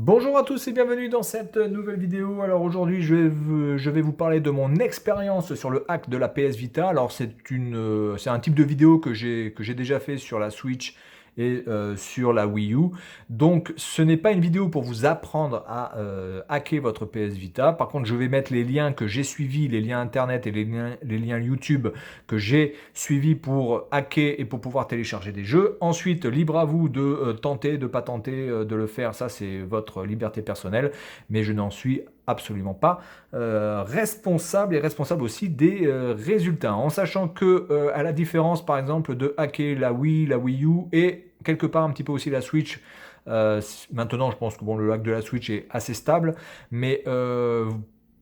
Bonjour à tous et bienvenue dans cette nouvelle vidéo. Alors aujourd'hui je vais vous parler de mon expérience sur le hack de la PS Vita. Alors c'est un type de vidéo que j'ai déjà fait sur la Switch et sur la Wii U. Donc ce n'est pas une vidéo pour vous apprendre à hacker votre PS Vita. Par contre je vais mettre les liens que j'ai suivis, les liens internet et les liens YouTube que j'ai suivis pour hacker et pour pouvoir télécharger des jeux. Ensuite, libre à vous de tenter, de pas tenter de le faire. Ça, c'est votre liberté personnelle. Mais je n'en suis absolument pas responsable et responsable aussi des résultats. En sachant que, à la différence, par exemple, de hacker la Wii, la Wii U et quelque part un petit peu aussi la Switch, maintenant, je pense que bon, le hack de la Switch est assez stable, mais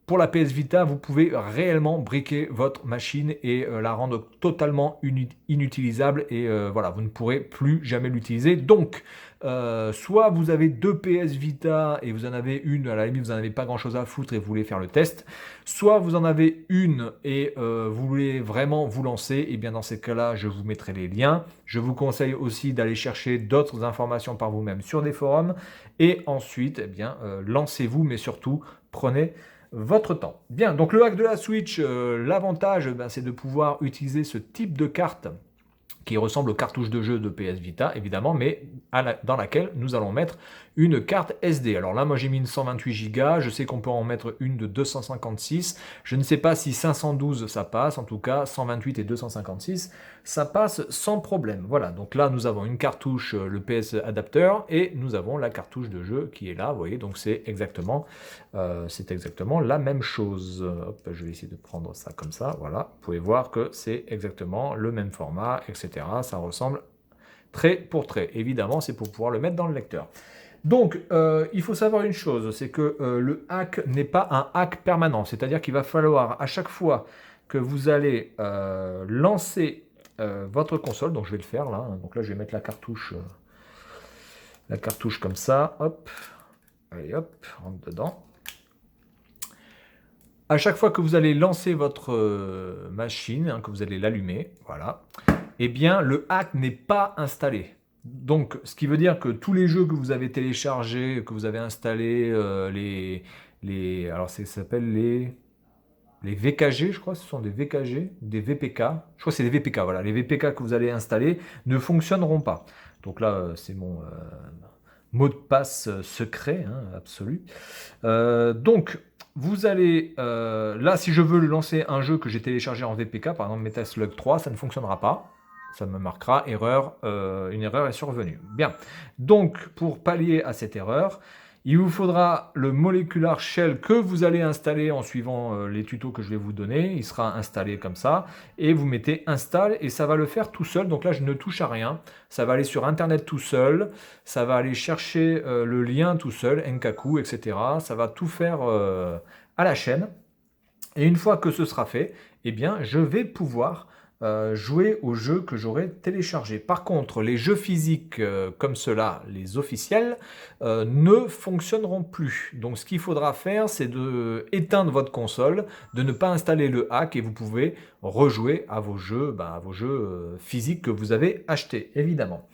pour la PS Vita, vous pouvez réellement briquer votre machine et la rendre totalement inutilisable et voilà, vous ne pourrez plus jamais l'utiliser. Donc, soit vous avez deux PS Vita et vous en avez une, à la limite vous n'en avez pas grand chose à foutre et vous voulez faire le test, soit vous en avez une et vous voulez vraiment vous lancer, et bien dans ces cas-là, je vous mettrai les liens. Je vous conseille aussi d'aller chercher d'autres informations par vous-même sur des forums et ensuite, eh bien, lancez-vous, mais surtout, prenez votre temps. Bien, donc le hack de la Switch, l'avantage, ben, c'est de pouvoir utiliser ce type de carte qui ressemble aux cartouches de jeu de PS Vita, évidemment, mais dans laquelle nous allons mettre une carte SD. Alors là, moi j'ai mis une 128 Go, je sais qu'on peut en mettre une de 256, je ne sais pas si 512 ça passe, en tout cas 128 et 256, ça passe sans problème. Voilà, donc là nous avons une cartouche, le PS adapteur, et nous avons la cartouche de jeu qui est là, vous voyez, donc c'est exactement la même chose. Hop, je vais essayer de prendre ça comme ça, voilà, vous pouvez voir que c'est exactement le même format, etc. Ça ressemble trait pour trait. Évidemment, c'est pour pouvoir le mettre dans le lecteur. Donc, il faut savoir une chose, c'est que le hack n'est pas un hack permanent. C'est-à-dire qu'il va falloir, à chaque fois que vous allez lancer votre console, donc je vais le faire là, hein. Donc là je vais mettre la cartouche comme ça, hop, allez hop, rentre dedans. À chaque fois que vous allez lancer votre machine, hein, que vous allez l'allumer, voilà, eh bien le hack n'est pas installé. Donc, ce qui veut dire que tous les jeux que vous avez téléchargés, que vous avez installés, alors ça s'appelle les VKG, je crois, ce sont des VKG, des VPK. Je crois que c'est des VPK, voilà. Les VPK que vous allez installer ne fonctionneront pas. Donc là, c'est mon mot de passe secret, hein, absolu. Donc, vous allez, là, si je veux lancer un jeu que j'ai téléchargé en VPK, par exemple Metal Slug 3, ça ne fonctionnera pas. Ça me marquera erreur, une erreur est survenue. Bien, donc pour pallier à cette erreur, il vous faudra le Molecular Shell que vous allez installer en suivant les tutos que je vais vous donner. Il sera installé comme ça. Et vous mettez Install et ça va le faire tout seul. Donc là, je ne touche à rien. Ça va aller sur Internet tout seul. Ça va aller chercher le lien tout seul, Nkaku, etc. Ça va tout faire à la chaîne. Et une fois que ce sera fait, eh bien, je vais pouvoir jouer aux jeux que j'aurai téléchargés. Par contre, les jeux physiques comme ceux-là, les officiels, ne fonctionneront plus. Donc ce qu'il faudra faire, c'est de éteindre votre console, de ne pas installer le hack et vous pouvez rejouer à vos jeux, physiques que vous avez achetés, évidemment.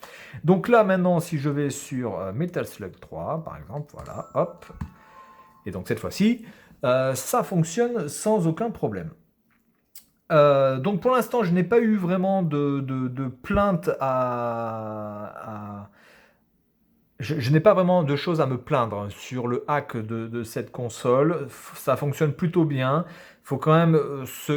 Donc là, maintenant, si je vais sur Metal Slug 3, par exemple, voilà, hop, et donc cette fois-ci, ça fonctionne sans aucun problème. Donc pour l'instant, je n'ai pas eu vraiment de plainte je n'ai pas vraiment de choses à me plaindre sur le hack de cette console. Ça fonctionne plutôt bien. Il faut quand même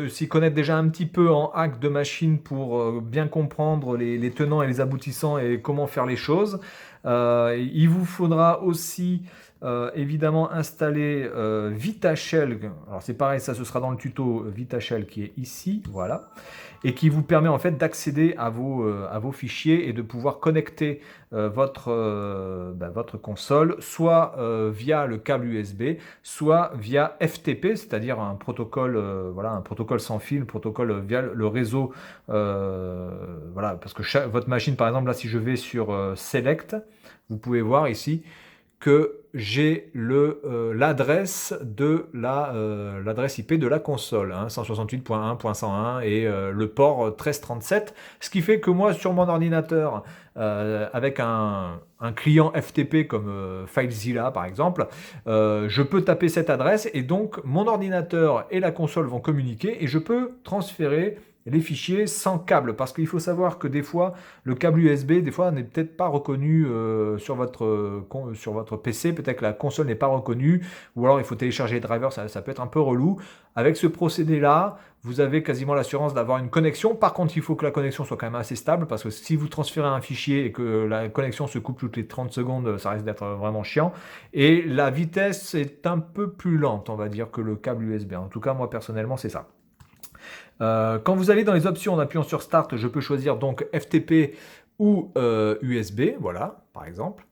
s'y connaître déjà un petit peu en hack de machine pour bien comprendre les tenants et les aboutissants et comment faire les choses. Il vous faudra aussi évidemment installer VitaShell. Alors c'est pareil, ça ce sera dans le tuto VitaShell qui est ici, voilà, et qui vous permet en fait d'accéder à vos fichiers et de pouvoir connecter votre console, soit via le câble USB, soit via FTP, c'est-à-dire un protocole, un protocole sans fil, protocole via le réseau, voilà, parce que votre machine, par exemple, là, si je vais sur Select, vous pouvez voir ici que j'ai l'adresse de l'adresse IP de la console, hein, 168.1.101 et le port 1337, ce qui fait que moi sur mon ordinateur avec un client FTP comme FileZilla par exemple, je peux taper cette adresse et donc mon ordinateur et la console vont communiquer et je peux transférer les fichiers sans câble, parce qu'il faut savoir que des fois, le câble USB, des fois, n'est peut-être pas reconnu sur votre PC, peut-être que la console n'est pas reconnue, ou alors il faut télécharger les drivers, ça peut être un peu relou. Avec ce procédé-là, vous avez quasiment l'assurance d'avoir une connexion. Par contre, il faut que la connexion soit quand même assez stable, parce que si vous transférez un fichier et que la connexion se coupe toutes les 30 secondes, ça risque d'être vraiment chiant. Et la vitesse est un peu plus lente, on va dire, que le câble USB. En tout cas, moi, personnellement, c'est ça. Quand vous allez dans les options en appuyant sur Start, je peux choisir donc FTP ou USB, voilà, par exemple.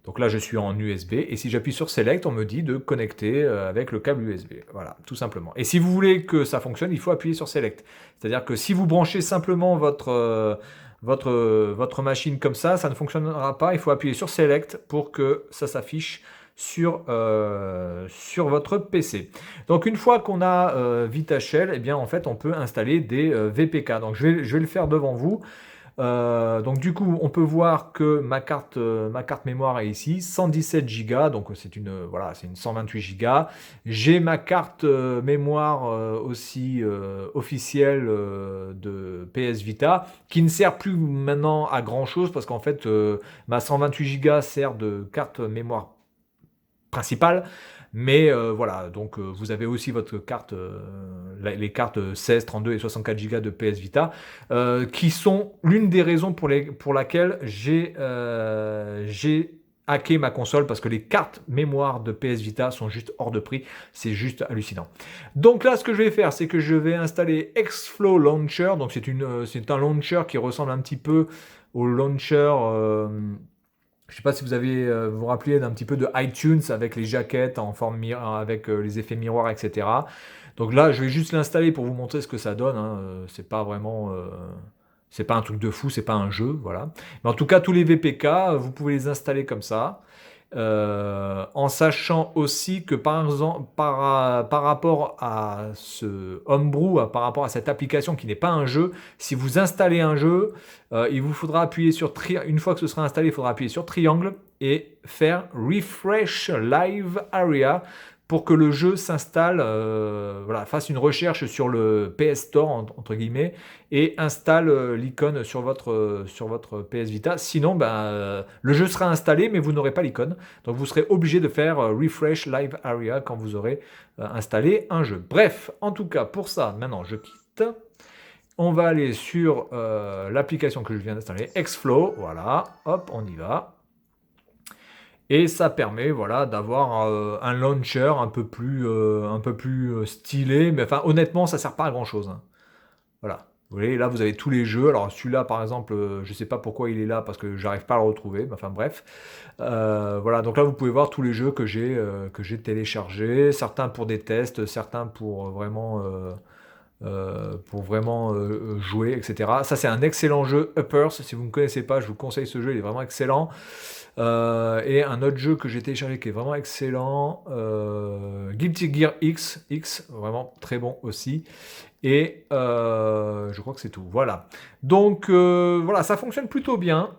Donc là, je suis en USB, et si j'appuie sur Select, on me dit de connecter avec le câble USB. Voilà, tout simplement. Et si vous voulez que ça fonctionne, il faut appuyer sur Select. C'est-à-dire que si vous branchez simplement votre machine comme ça ne fonctionnera pas. Il faut appuyer sur Select pour que ça s'affiche sur votre PC. Donc une fois qu'on a VitaShell, eh bien en fait on peut installer des VPK. Donc je vais le faire devant vous. Donc du coup on peut voir que ma carte mémoire est ici, 117 Go, donc c'est une 128 Go. J'ai ma carte mémoire aussi officielle de PS Vita, qui ne sert plus maintenant à grand chose, parce qu'en fait ma 128 Go sert de carte mémoire principale. Mais voilà, donc vous avez aussi votre carte, les cartes 16, 32 et 64 Go de PS Vita, qui sont l'une des raisons pour laquelle j'ai hacké ma console, parce que les cartes mémoire de PS Vita sont juste hors de prix, c'est juste hallucinant. Donc là, ce que je vais faire, c'est que je vais installer Xflow Launcher, donc c'est un launcher qui ressemble un petit peu au launcher... je ne sais pas si vous vous rappelez d'un petit peu de iTunes avec les jaquettes en forme avec les effets miroirs, etc. Donc là, je vais juste l'installer pour vous montrer ce que ça donne, hein. C'est pas vraiment, c'est pas un truc de fou, c'est pas un jeu, voilà. Mais en tout cas, tous les VPK, vous pouvez les installer comme ça. En sachant aussi que par exemple, par rapport à ce Homebrew, par rapport à cette application qui n'est pas un jeu, si vous installez un jeu, il vous faudra appuyer sur une fois que ce sera installé, il faudra appuyer sur triangle et faire Refresh Live Area pour que le jeu s'installe, fasse une recherche sur le PS Store, entre guillemets, et installe l'icône sur votre PS Vita. Sinon, le jeu sera installé, mais vous n'aurez pas l'icône. Donc vous serez obligé de faire Refresh Live Area quand vous aurez installé un jeu. Bref, en tout cas, pour ça, maintenant, je quitte. On va aller sur l'application que je viens d'installer, Xflow. Voilà, hop, on y va. Et ça permet, voilà, d'avoir un launcher un peu plus stylé. Mais enfin, honnêtement, ça sert pas à grand chose, hein. Voilà. Vous voyez, là, vous avez tous les jeux. Alors, celui-là, par exemple, je ne sais pas pourquoi il est là, parce que j'arrive pas à le retrouver. Mais enfin, bref. Voilà, donc là, vous pouvez voir tous les jeux que j'ai téléchargés. Certains pour des tests, certains pour vraiment jouer, etc. Ça, c'est un excellent jeu, Uppers. Si vous ne connaissez pas, je vous conseille ce jeu, il est vraiment excellent. Et un autre jeu que j'ai téléchargé qui est vraiment excellent, Guilty Gear X, vraiment très bon aussi. Et je crois que c'est tout. Voilà. Donc voilà, ça fonctionne plutôt bien.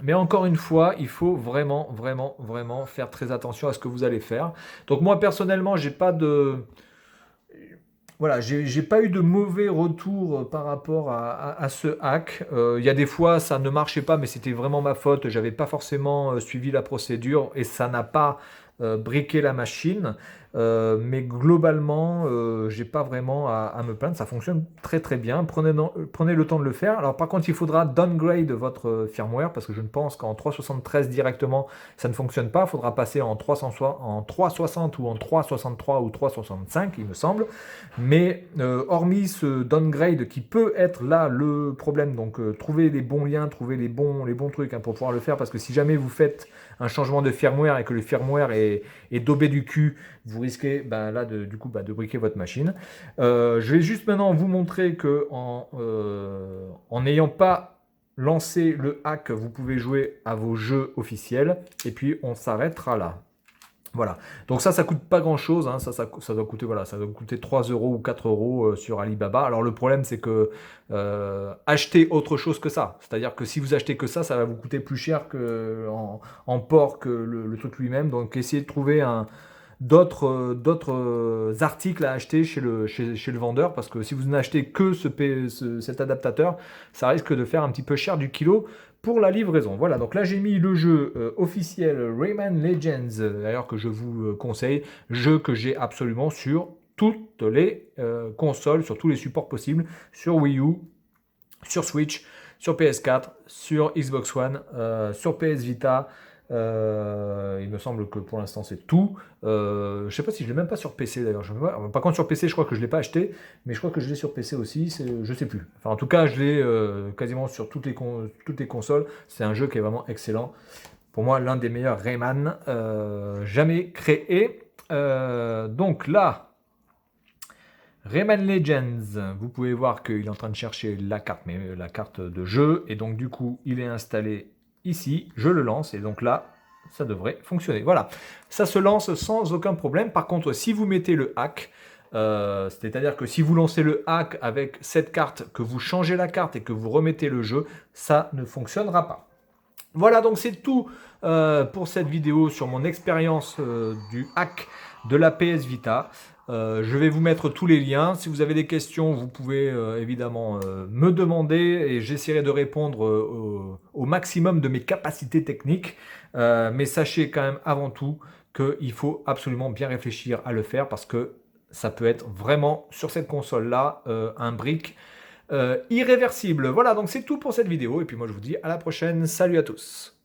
Mais encore une fois, il faut vraiment faire très attention à ce que vous allez faire. Donc moi personnellement, j'ai pas eu de mauvais retour par rapport à ce hack. Il y a des fois, ça ne marchait pas, mais c'était vraiment ma faute. J'avais pas forcément suivi la procédure et ça n'a pas briqué la machine. Mais globalement, j'ai pas vraiment à me plaindre. Ça fonctionne très très bien. Prenez le temps de le faire. Alors par contre, il faudra downgrade votre firmware, parce que je ne pense qu'en 3.73 directement, ça ne fonctionne pas. Il faudra passer en 3.60 ou en 3.63 ou 3.65, il me semble. Mais hormis ce downgrade qui peut être là le problème, donc trouvez les bons liens, trouvez les bons trucs, hein, pour pouvoir le faire, parce que si jamais vous faites un changement de firmware et que le firmware est daubé du cul, vous risquez de briquer votre machine. Je vais juste maintenant vous montrer que en n'ayant pas lancez le hack, vous pouvez jouer à vos jeux officiels. Et puis, on s'arrêtera là. Voilà, donc ça coûte pas grand chose, hein. Ça doit coûter, voilà, ça doit coûter 3 euros ou 4 euros sur Alibaba. Alors le problème c'est que achetez autre chose que ça, c'est-à-dire que si vous achetez que ça va vous coûter plus cher en port que le truc lui-même, donc essayez de trouver d'autres articles à acheter chez le vendeur, parce que si vous n'achetez que cet adaptateur, ça risque de faire un petit peu cher du kilo pour la livraison. Voilà, donc là j'ai mis le jeu officiel Rayman Legends, d'ailleurs que je vous conseille, jeu que j'ai absolument sur toutes les consoles, sur tous les supports possibles, sur Wii U, sur Switch, sur PS4, sur Xbox One, sur PS Vita. Il me semble que pour l'instant c'est tout. Je sais pas si je l'ai même pas sur PC d'ailleurs. Par contre sur PC je crois que je l'ai pas acheté, mais je crois que je l'ai sur PC aussi. Je sais plus. Enfin en tout cas je l'ai quasiment sur toutes les consoles. C'est un jeu qui est vraiment excellent. Pour moi l'un des meilleurs Rayman jamais créés. Donc là. Rayman Legends, vous pouvez voir qu'il est en train de chercher la carte, mais la carte de jeu, et donc du coup il est installé ici, je le lance, et donc là ça devrait fonctionner. Voilà, ça se lance sans aucun problème. Par contre, si vous mettez le hack, c'est-à-dire que si vous lancez le hack avec cette carte, que vous changez la carte et que vous remettez le jeu, ça ne fonctionnera pas. Voilà, donc c'est tout pour cette vidéo sur mon expérience du hack de la PS Vita. Je vais vous mettre tous les liens. Si vous avez des questions, vous pouvez évidemment me demander et j'essaierai de répondre au maximum de mes capacités techniques. Mais sachez quand même avant tout qu'il faut absolument bien réfléchir à le faire, parce que ça peut être vraiment sur cette console-là un brick irréversible. Voilà, donc c'est tout pour cette vidéo. Et puis moi je vous dis à la prochaine. Salut à tous.